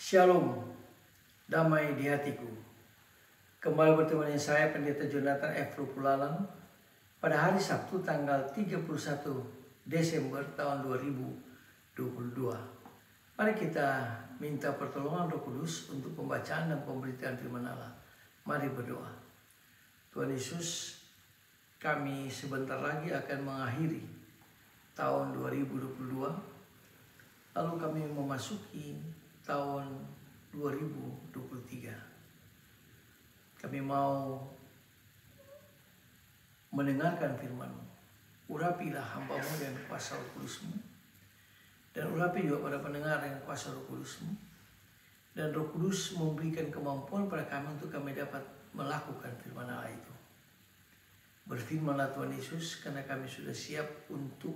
Shalom, damai di hatiku. Kembali bertemu dengan saya Pendeta Jonathan F. Rupulalang pada hari Sabtu tanggal 31 Desember tahun 2022. Mari kita minta pertolongan Roh Kudus untuk pembacaan dan pemberitaan firman Allah. Mari berdoa. Tuhan Yesus, kami sebentar lagi akan mengakhiri tahun 2022. Lalu kami memasuki tahun 2023. Kami mau mendengarkan firman-Mu. Urapilah hamba-Mu dengan kuasa Roh Kudus-Mu, dan urapi juga para pendengar dengan kuasa Roh Kudus-Mu, dan Roh Kudus memberikan kemampuan pada kami untuk kami dapat melakukan firman Allah itu. Berfirmanlah Tuhan Yesus, karena kami sudah siap untuk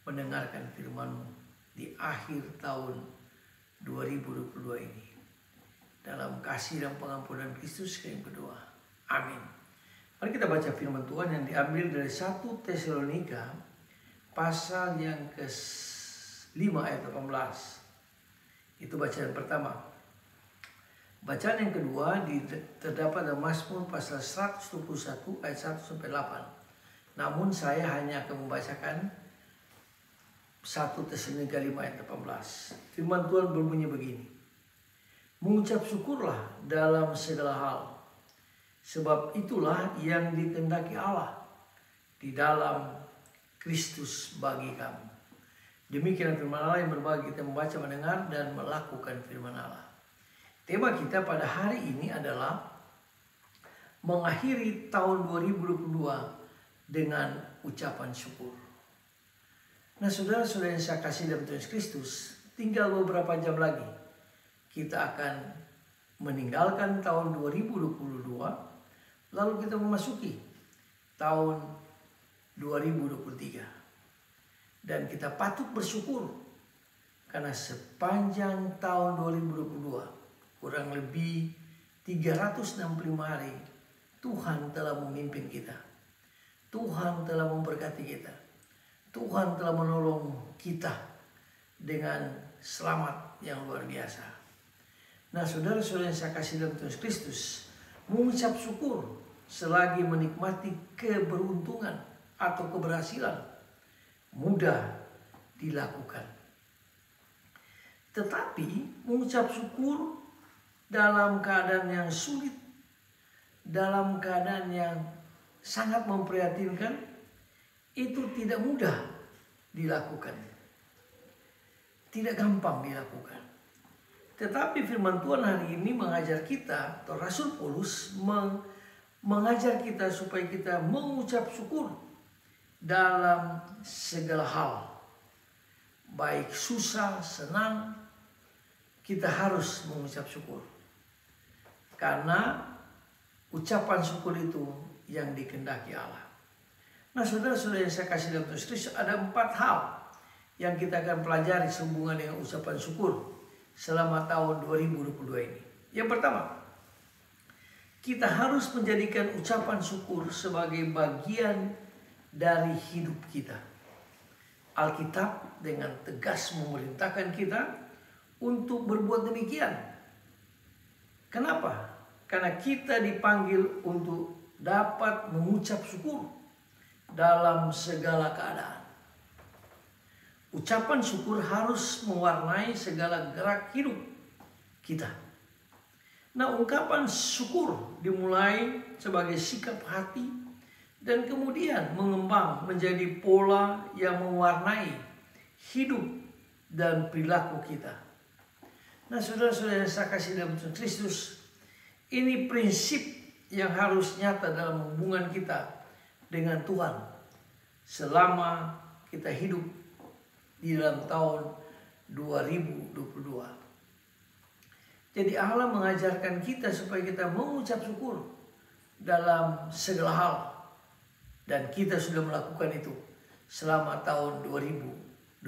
mendengarkan firman-Mu di akhir tahun 2022 ini. Dalam kasih dan pengampunan Kristus kami berdoa. Amin. Mari kita baca firman Tuhan yang diambil dari 1 Tesalonika pasal yang ke-5 ayat 18. Itu bacaan pertama. Bacaan yang kedua terdapat dalam Mazmur pasal 121 ayat 1 sampai 8. Namun saya hanya akan membacakan 1 Tesalonika 5 ayat 18. Firman Tuhan berbunyi begini. Mengucap syukurlah dalam segala hal, sebab itulah yang dikehendaki Allah di dalam Kristus bagi kamu. Demikian firman Allah yang berbagi kita membaca, mendengar, dan melakukan firman Allah. Tema kita pada hari ini adalah mengakhiri tahun 2022 dengan ucapan syukur. Nah, saudara-saudara yang saya kasih dalam Tuhan Kristus, tinggal beberapa jam lagi kita akan meninggalkan tahun 2022, lalu kita memasuki tahun 2023. Dan kita patut bersyukur karena sepanjang tahun 2022, kurang lebih 365 hari, Tuhan telah memimpin kita. Tuhan telah memberkati kita. Tuhan telah menolong kita dengan selamat yang luar biasa. Nah, saudara-saudara yang saya kasih dalam Tuhan Kristus, mengucap syukur selagi menikmati keberuntungan atau keberhasilan mudah dilakukan. Tetapi mengucap syukur dalam keadaan yang sulit, dalam keadaan yang sangat memprihatinkan, itu tidak mudah dilakukan. Tidak gampang dilakukan. Tetapi firman Tuhan hari ini mengajar kita, atau Rasul Paulus mengajar kita supaya kita mengucap syukur dalam segala hal. Baik susah, senang, kita harus mengucap syukur. Karena ucapan syukur itu yang dikehendaki Allah. Nah, saudara-saudara yang saya kasih dalam Tuhan Kristus, ada 4 hal yang kita akan pelajari sehubungan dengan ucapan syukur selama tahun 2022 ini. Yang pertama, kita harus menjadikan ucapan syukur sebagai bagian dari hidup kita. Alkitab dengan tegas memerintahkan kita untuk berbuat demikian. Kenapa? Karena kita dipanggil untuk dapat mengucap syukur dalam segala keadaan. Ucapan syukur harus mewarnai segala gerak hidup kita. Nah, ungkapan syukur dimulai sebagai sikap hati dan kemudian mengembang menjadi pola yang mewarnai hidup dan perilaku kita. Nah, saudara-saudara yang saya kasih dalam Tuhan Kristus, ini prinsip yang harus nyata dalam hubungan kita dengan Tuhan selama kita hidup di dalam tahun 2022. Jadi Allah mengajarkan kita supaya kita mengucap syukur dalam segala hal. Dan kita sudah melakukan itu selama tahun 2022.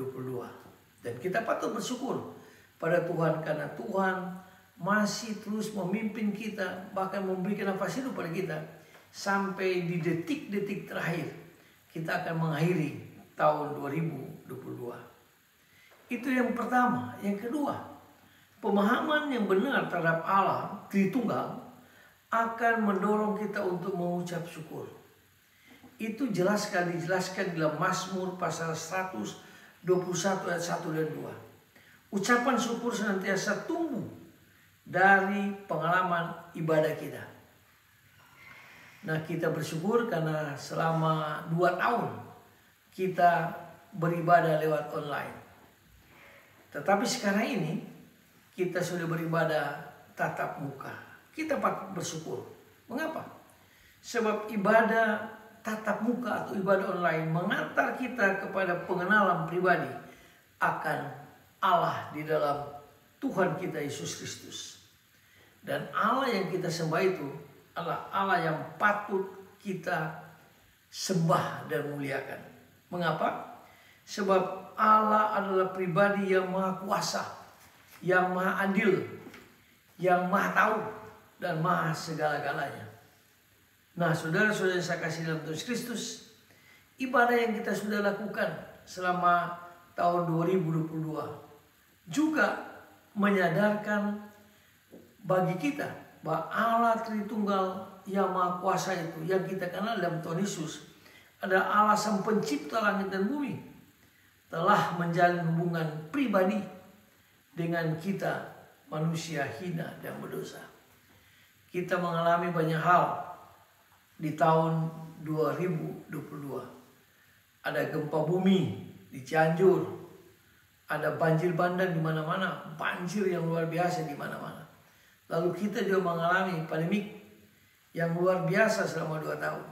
Dan kita patut bersyukur pada Tuhan karena Tuhan masih terus memimpin kita, bahkan memberikan nafas hidup pada kita sampai di detik-detik terakhir kita akan mengakhiri tahun 2022. Itu yang pertama. Yang kedua, Pemahaman yang benar terhadap Allah Tritunggal akan mendorong kita untuk mengucap syukur. Itu dijelaskan dalam Mazmur pasal 121 ayat 1 dan 2. Ucapan syukur senantiasa tumbuh dari pengalaman ibadah kita. Nah, kita bersyukur karena selama 2 tahun kita beribadah lewat online. Tetapi sekarang ini kita sudah beribadah tatap muka. Kita patut bersyukur. Mengapa? Sebab ibadah tatap muka atau ibadah online mengantar kita kepada pengenalan pribadi akan Allah di dalam Tuhan kita Yesus Kristus. Dan Allah yang kita sembah itu adalah Allah yang patut kita sembah dan muliakan. Mengapa? Sebab Allah adalah pribadi yang maha kuasa, yang maha adil, yang maha tahu, dan maha segala-galanya. Nah, saudara-saudara yang saya kasih dalam Tuhan Kristus, ibadah yang kita sudah lakukan selama tahun 2022 juga menyadarkan bagi kita bahwa Allah Tritunggal yang maha kuasa itu yang kita kenal dalam Tuhan Yesus adalah Allah sang pencipta langit dan bumi, telah menjalin hubungan pribadi dengan kita manusia hina dan berdosa. Kita mengalami banyak hal di tahun 2022. Ada gempa bumi di Cianjur, ada banjir bandang di mana-mana, banjir yang luar biasa di mana-mana. Lalu kita juga mengalami pandemik yang luar biasa selama 2 tahun.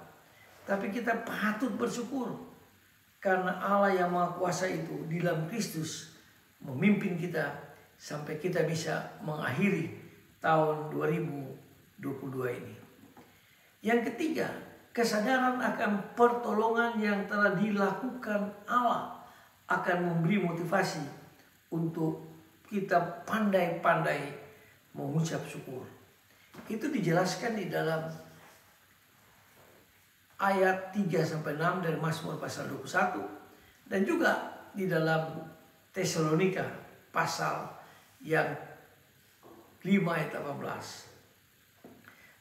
Tapi kita patut bersyukur karena Allah yang Maha Kuasa itu di dalam Kristus memimpin kita sampai kita bisa mengakhiri tahun 2022 ini. Yang ketiga, kesadaran akan pertolongan yang telah dilakukan Allah akan memberi motivasi untuk kita pandai-pandai mengucap syukur. Itu dijelaskan di dalam ayat 3-6 dari Mazmur pasal 21 dan juga di dalam Tesalonika pasal yang 5 ayat 18.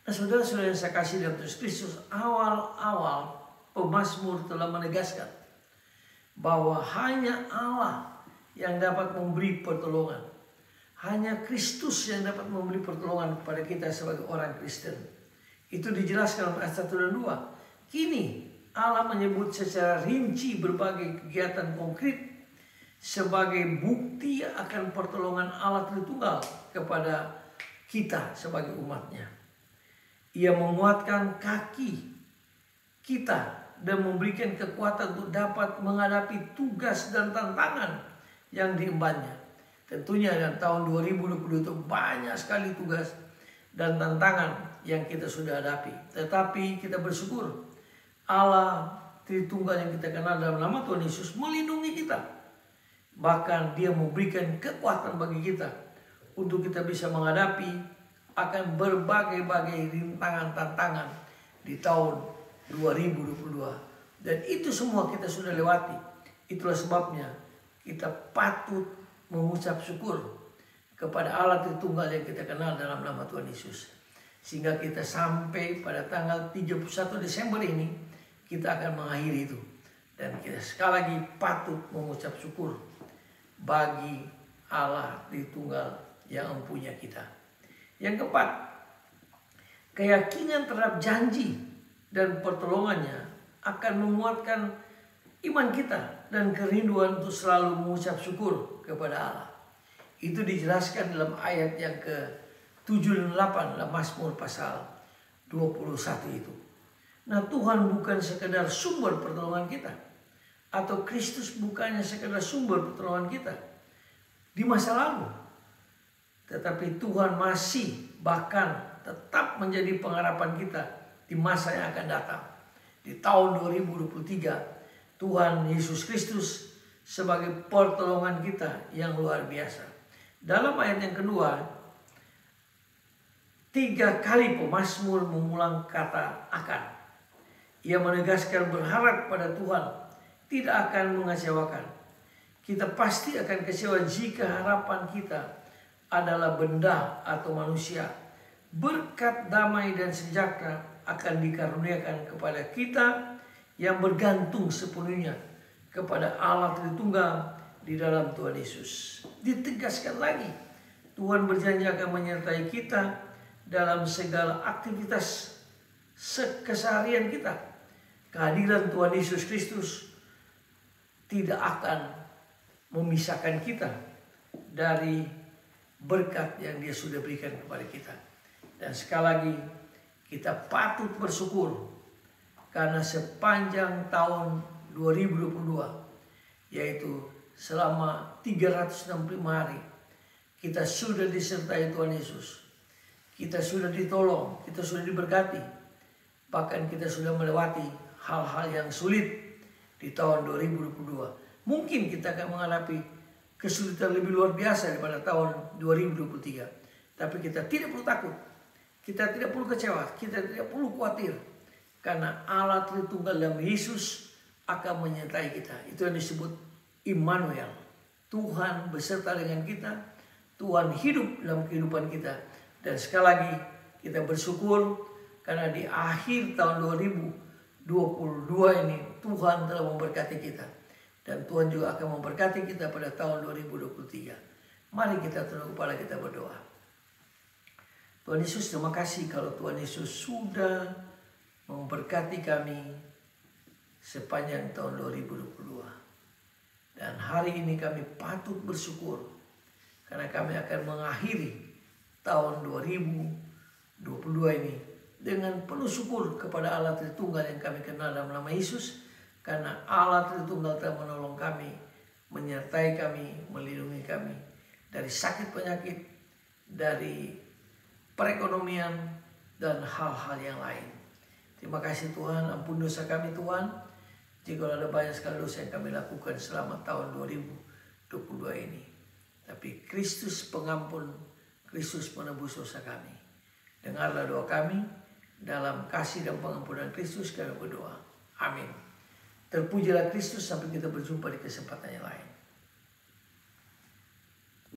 Nah, saudara-saudara yang saya kasih dalam Tuhan Kristus, awal-awal pemazmur telah menegaskan bahwa hanya Allah yang dapat memberi pertolongan. Hanya Kristus yang dapat memberi pertolongan kepada kita sebagai orang Kristen. Itu dijelaskan dalam ayat 1 dan 2. Kini Allah menyebut secara rinci berbagai kegiatan konkret sebagai bukti akan pertolongan Allah Tritunggal kepada kita sebagai umatnya. Ia menguatkan kaki kita dan memberikan kekuatan untuk dapat menghadapi tugas dan tantangan yang diembannya. Tentunya dalam tahun 2022 itu banyak sekali tugas dan tantangan yang kita sudah hadapi. Tetapi kita bersyukur Allah Tritunggal yang kita kenal dalam nama Tuhan Yesus melindungi kita. Bahkan Dia memberikan kekuatan bagi kita untuk kita bisa menghadapi akan berbagai-bagai rintangan tantangan di tahun 2022. Dan itu semua kita sudah lewati. Itulah sebabnya kita patut mengucap syukur kepada Allah Tritunggal yang kita kenal dalam nama Tuhan Yesus. Sehingga kita sampai pada tanggal 31 Desember ini kita akan mengakhiri itu. Dan kita sekali lagi patut mengucap syukur bagi Allah Tritunggal yang mempunyai kita. Yang keempat, keyakinan terhadap janji dan pertolongannya akan menguatkan iman kita dan kerinduan untuk selalu mengucap syukur kepada Allah. Itu dijelaskan dalam ayat yang ke-7 dan 8 dalam Mazmur pasal 21 itu. Nah, Tuhan bukan sekedar sumber pertolongan kita, atau Kristus bukannya sekedar sumber pertolongan kita di masa lalu, tetapi Tuhan masih bahkan tetap menjadi pengharapan kita di masa yang akan datang. Di tahun 2023 Tuhan Yesus Kristus sebagai pertolongan kita yang luar biasa. Dalam ayat yang kedua, 3 kali pemazmur mengulang kata akan. Ia menegaskan berharap pada Tuhan tidak akan mengecewakan. Kita pasti akan kecewa jika harapan kita adalah benda atau manusia, berkat damai dan sejahtera akan dikaruniakan kepada kita yang bergantung sepenuhnya kepada Allah Tritunggal di dalam Tuhan Yesus. Ditegaskan lagi, Tuhan berjanji akan menyertai kita dalam segala aktivitas keseharian kita. Kehadiran Tuhan Yesus Kristus tidak akan memisahkan kita dari berkat yang Dia sudah berikan kepada kita. Dan sekali lagi, kita patut bersyukur karena sepanjang tahun 2022, yaitu selama 365 hari, kita sudah disertai Tuhan Yesus. Kita sudah ditolong, kita sudah diberkati. Bahkan kita sudah melewati hal-hal yang sulit di tahun 2022. Mungkin kita akan menghadapi kesulitan lebih luar biasa daripada tahun 2023. Tapi kita tidak perlu takut. Kita tidak perlu kecewa. Kita tidak perlu khawatir. Karena Allah Tritunggal dalam Yesus akan menyertai kita. Itu yang disebut Immanuel. Tuhan beserta dengan kita. Tuhan hidup dalam kehidupan kita. Dan sekali lagi kita bersyukur karena di akhir tahun 2022 ini Tuhan telah memberkati kita. Dan Tuhan juga akan memberkati kita pada tahun 2023. Mari kita tunduk kepala, kita berdoa. Tuhan Yesus, terima kasih kalau Tuhan Yesus sudah memberkati kami sepanjang tahun 2022. Dan hari ini kami patut bersyukur karena kami akan mengakhiri tahun 2022 ini dengan penuh syukur kepada Allah Tritunggal yang kami kenal dalam nama Yesus. Karena Allah Tritunggal telah menolong kami, menyertai kami, melindungi kami dari sakit penyakit, dari perekonomian, dan hal-hal yang lain. Terima kasih Tuhan, ampun dosa kami Tuhan. Jika ada banyak sekali dosa yang kami lakukan selama tahun 2022 ini. Tapi Kristus pengampun, Kristus penebus dosa kami. Dengarlah doa kami, dalam kasih dan pengampunan Kristus kami berdoa. Amin. Terpujilah Kristus, sampai kita berjumpa di kesempatan yang lain.